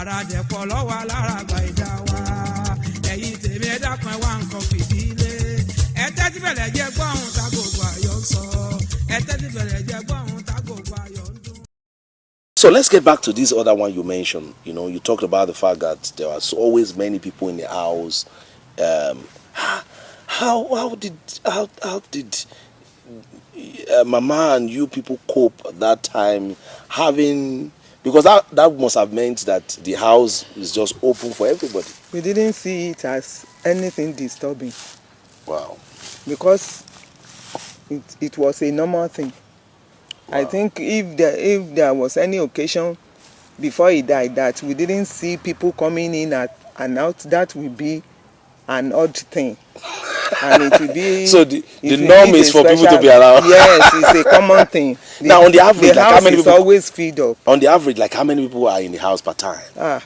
Ara de polo wa lara gba ija wa. Ẹ̀yin tèmi ẹ dákun ẹ wá nǹkan fìdílé. Ẹ tẹ́tí bẹ̀rẹ̀ jẹ́ gbọ́ ohun tá gbogbo ayọ̀ ń sọ. Ẹ tẹ́tí bẹ̀rẹ̀ jẹ́ gbọ́ ohun tá gbogbo ayọ̀ ń dún. So let's get back to this other one you mentioned. You know, you talked about the fact that there was always many people in the house. How did Mama and you people cope at that time, having, because that must have meant that the house is just open for everybody. We didn't see it as anything disturbing. Wow. Because it was a normal thing. Wow. I think if there was any occasion before he died that we didn't see people coming in and out, that would be an odd thing. And it will be so the norm is for people to be around. Yes, it's a common thing. Now on the average, the like house how many is people always filled up. On the average, like how many people are in the house per time?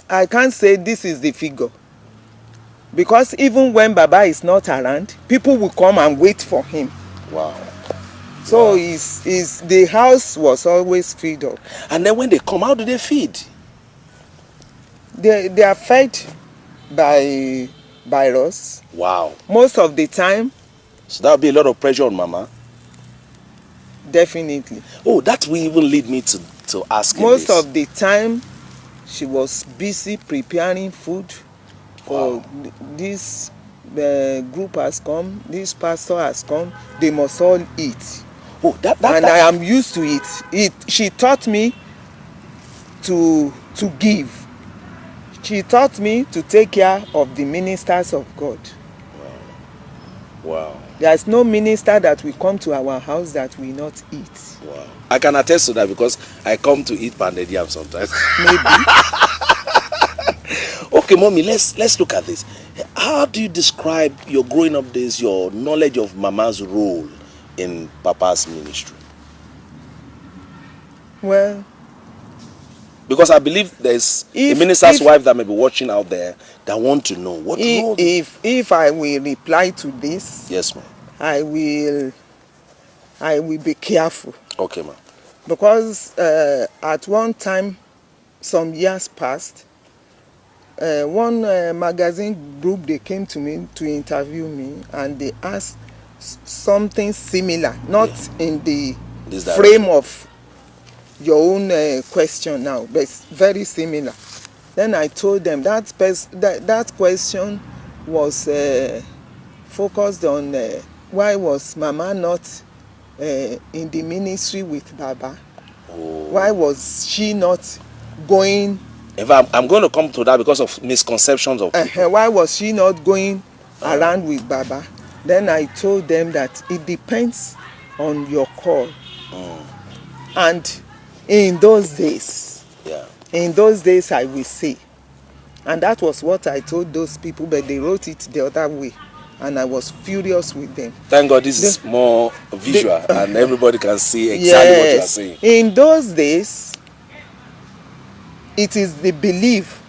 I can't say this is the figure. Because even when Baba is not around, people will come and wait for him. Wow. So wow. The house was always filled up. And then when they come, how do they feed? They are fed by us. Wow. Most of the time. So that would be a lot of pressure on Mama. Definitely. Oh, that will even lead me to ask most this. Of the time, she was busy preparing food for this group has come, this pastor has come, they must all eat. Oh, I am used to it. She taught me to give. She taught me to take care of the ministers of God. Wow. There is no minister that will come to our house that will not eat. Wow. I can attest to that because I come to eat pounded yam sometimes. Maybe. Okay, Mommy, let's look at this. How do you describe your growing up days, your knowledge of Mama's role in Papa's ministry? Well, because I believe there's a minister's wife that may be watching out there that want to know what role. If I will reply to this, yes, ma'am. I will be careful. Okay, ma'am. Because at one time, some years past, one magazine group, they came to me to interview me, and they asked something similar, not in the frame of your own question now, but it's very similar. Then I told them that question was focused on why was Mama not in the ministry with Baba? Oh. Why was she not going? If I'm going to come to that because of misconceptions of people. Why was she not going around with Baba? Then I told them that it depends on your call. And in those days, I will say, and that was what I told those people, but they wrote it the other way, and I was furious with them. Thank God this is more visual, and everybody can see exactly what you are saying. In those days, it is the belief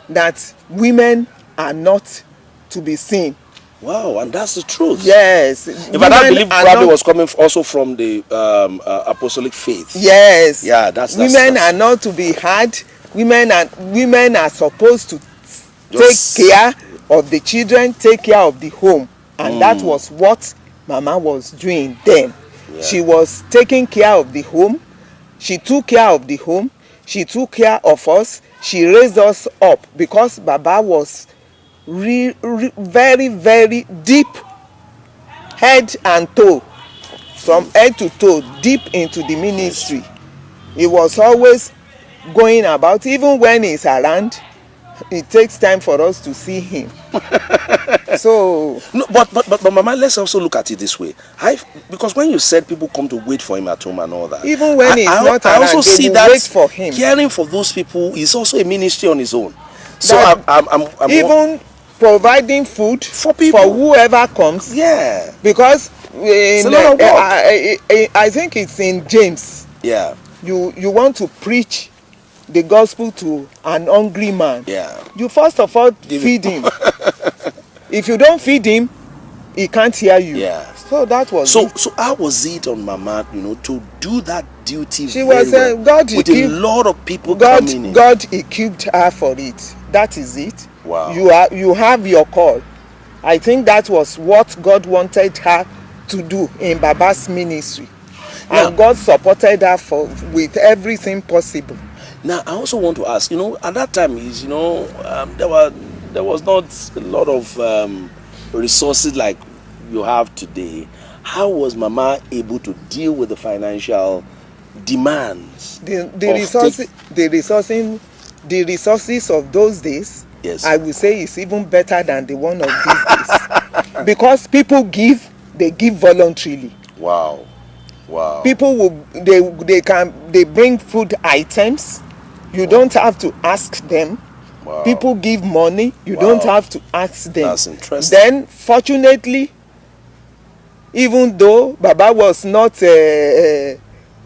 that women are not to be seen. Wow, and that's the truth. Yes. If I don't believe probably was coming also from the apostolic faith. Yes. Yeah, that's women are not to be heard. Women are supposed to take care of the children, take care of the home. And that was what Mama was doing then. Yeah. She was taking care of the home. She took care of the home. She took care of us. She raised us up because Baba was very, very deep, head and toe, from head to toe, deep into the ministry. He was always going about, even when he's around, it takes time for us to see him. So no, but Mama, let's also look at it this way. Because when you said people come to wait for him at home and all that, even when he's not around, I also see that wait for him. Caring for those people is also a ministry on his own. So I'm even providing food for people, for whoever comes. Yeah. Because I think it's in James. Yeah. You want to preach the gospel to an hungry man. Yeah. You first of all feed him. If you don't feed him, he can't hear you. Yeah. So that was So, it. so how was it on Mama, to do that duty She very was well, God with a equipped. lot of people coming in? God equipped her for it. That is it. Wow. You have your call. I think that was what God wanted her to do in Baba's ministry, and Now- God supported her with everything possible. Now, I also want to ask, at that time, there was not a lot of resources like you have today. How was Mama able to deal with the financial demands? The resources of those days, Yes. I would say, is even better than the one of these days, because people they give voluntarily. Wow. People they bring food items. You don't have to ask them. Wow. People give money. You don't have to ask them. That's interesting. Then, fortunately, even though Baba was not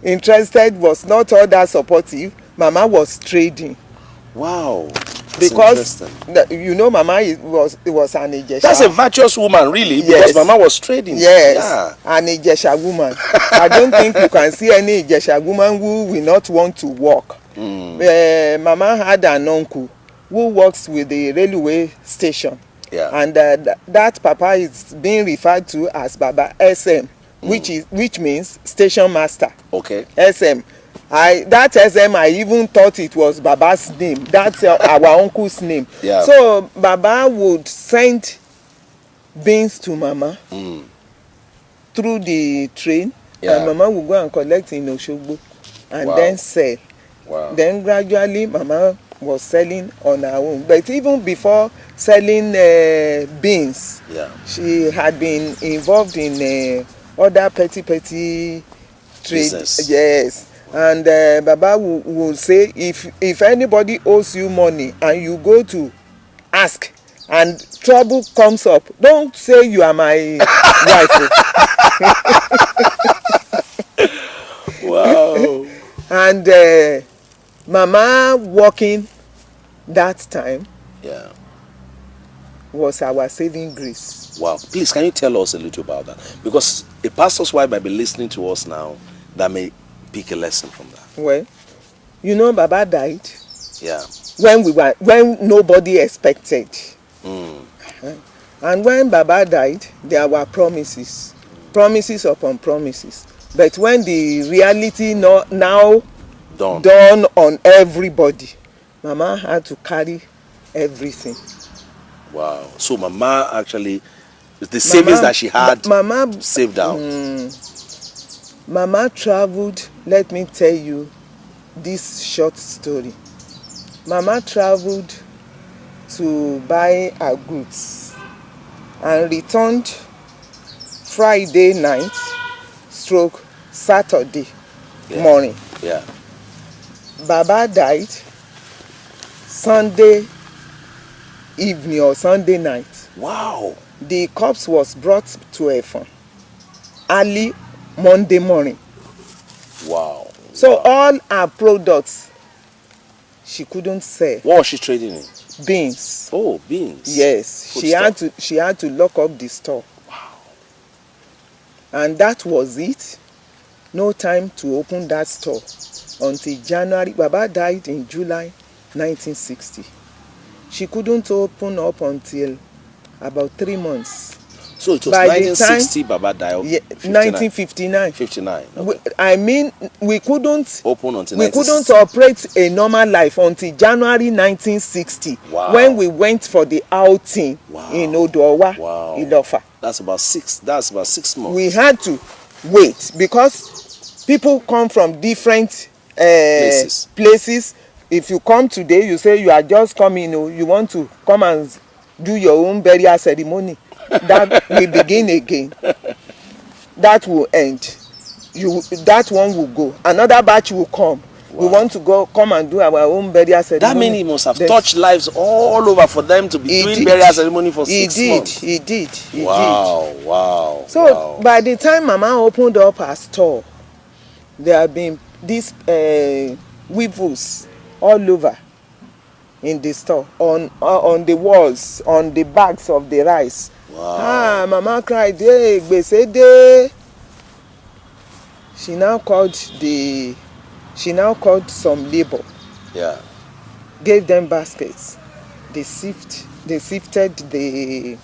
interested, was not all that supportive, Mama was trading. Wow. That's Because interesting. Mama was an Ijesha. That's a virtuous woman, really, because Yes. Mama was trading. Yes, Yeah. an Ijesha woman. I don't think you can see any Ijesha woman who will not want to work. Mama had an uncle who works with the railway station. Yeah. And that Papa is being referred to as Baba SM, which means station master. Okay. SM. That SM, I even thought it was Baba's name. That's our uncle's name. Yeah. So Baba would send beans to Mama through the train, Yeah. and Mama would go and collect in Oshogbo and Wow. then sell. Wow. Then gradually Mama was selling on her own. But even before selling beans, Yeah. she had been involved in other petty trade. Business. Yes. And Baba will say, if anybody owes you money and you go to ask and trouble comes up, don't say you are my wife. Wow. And Mama working that time Yeah. was our saving grace. Wow. Please, can you tell us a little about that? Because a pastor's wife might be listening to us now that may pick a lesson from that. Well, Baba died Yeah. when nobody expected. Mm. And when Baba died, there were promises upon promises. But when the reality now dawned on everybody, Mama had to carry everything. Wow. So Mama actually, the savings that she had Mama saved out. Mama traveled. Let me tell you this short story. Mama traveled to buy her goods and returned Friday night / Saturday morning. Yeah. Baba died Sunday evening or Sunday night. Wow. The corpse was brought to Efon early Monday morning. Wow. So all her products she couldn't sell. What was she trading in? Beans. Oh, beans. Yes, Food she had to lock up the store. Wow. And that was it. No time to open that store until January. Baba died in July 1960. She couldn't open up until about 3 months. So it was By the 1960 Baba died. Yeah, 1959. 59. Okay. I mean, we couldn't Open until we 1960. couldn't operate a normal life until January 1960. Wow. When we went for the outing in Odowa, Wow. Ilofa. That's about 6 months. We had to wait because people come from different places. If you come today, you say you are just coming, you want to come and do your own burial ceremony. That will begin again. That will end. That one will go. Another batch will come. Wow. We want to come and do our own burial ceremony. That many must have touched lives all over for them to be doing burial ceremony for 6 months. He did. Wow. So by the time Mama opened up her store, there have been these weevils all over in the store, on the walls, on the bags of the rice. Wow. Wow. Mama cried, hey, gbese dey. She now called some labor. Yeah. Gave them baskets. They sifted the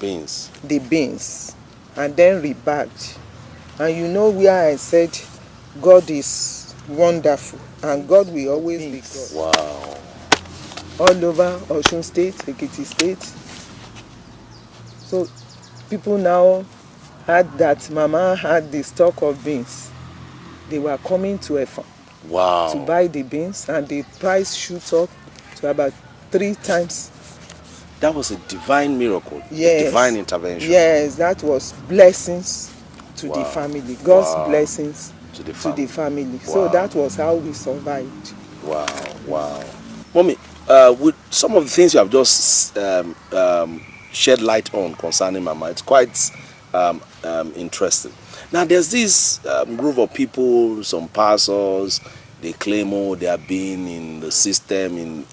beans and then rebagged. And you know where I said God is wonderful and God will always be God. Wow. All over Osun State, Ekiti State. So people now had that Mama had the stock of beans. They were coming to Efon to buy the beans, and the price shot up to about 3 times. That was a divine miracle. Yes. A divine intervention. Yes, that was blessings to the family. God's blessings to the family. So that was how we survived. Wow. Mommy, with some of the things you have just shed light on concerning Mama, it's quite interesting. Now, there's this group of people, some pastors, they claim, they have been in the system, in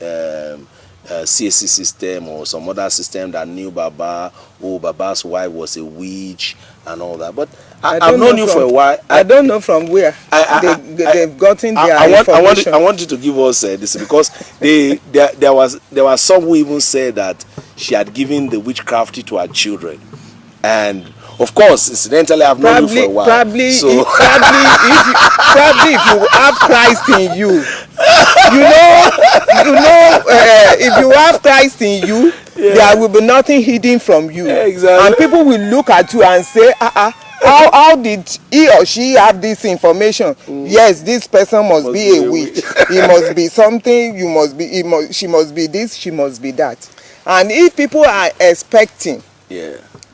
CSC system or some other system that knew Baba. Baba's wife was a witch and all that. But I've known you for a while. I don't know from where they've gotten their information. I want you to give us this, because there was some who even said that she had given the witchcraft to her children. And of course, incidentally, I've known you for a while. Probably if you have Christ in you, if you have Christ in you, there will be nothing hidden from you. Exactly. And people will look at you and say, how did he or she have this information? Yes, this person must be a witch. He must be something. She must be this. She must be that. And if people are expecting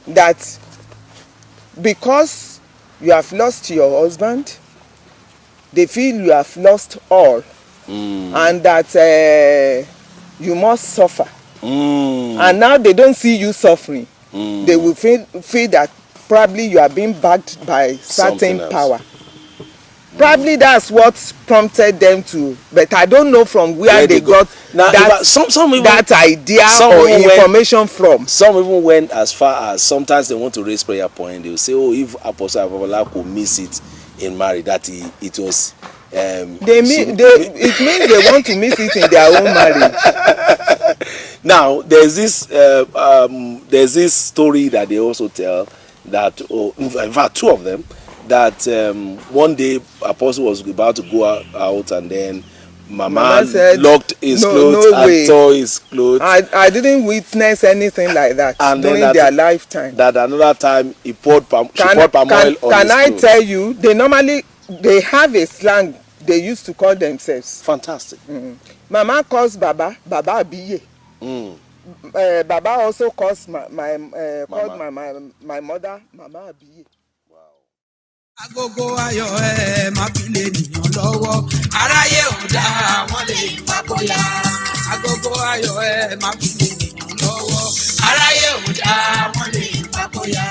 that because you have lost your husband, they feel you have lost all, and that you must suffer. And now they don't see you suffering. They will feel that probably you are being backed by certain power. Probably that's what prompted them to, but I don't know from where they got that idea or information from. Some even went as far as sometimes they want to raise prayer point. They will say, if Apostle Ayo Babalola could miss it in marriage, that it was. It means they want to miss it in their own marriage. Now there's this story that they also tell that, in fact, 2 of them. That one day Apostle was about to go out, and then Mama said, locked his clothes and tore his clothes. I didn't witness anything like that during their lifetime. That another time she poured palm oil on his clothes. Can I tell you, they have a slang they used to call themselves. Fantastic. Mama calls Baba Abiye. Baba also calls my mother Mama Abiye. Agogo ayọ̀ má fi lè nìyàn lọ́wọ́, aráyé ò dá wọn lè fàkóyà. Agogo ayọ̀ má fi lè nìyàn lọ́wọ́, aráyé ò dá wọn lè fàkóyà.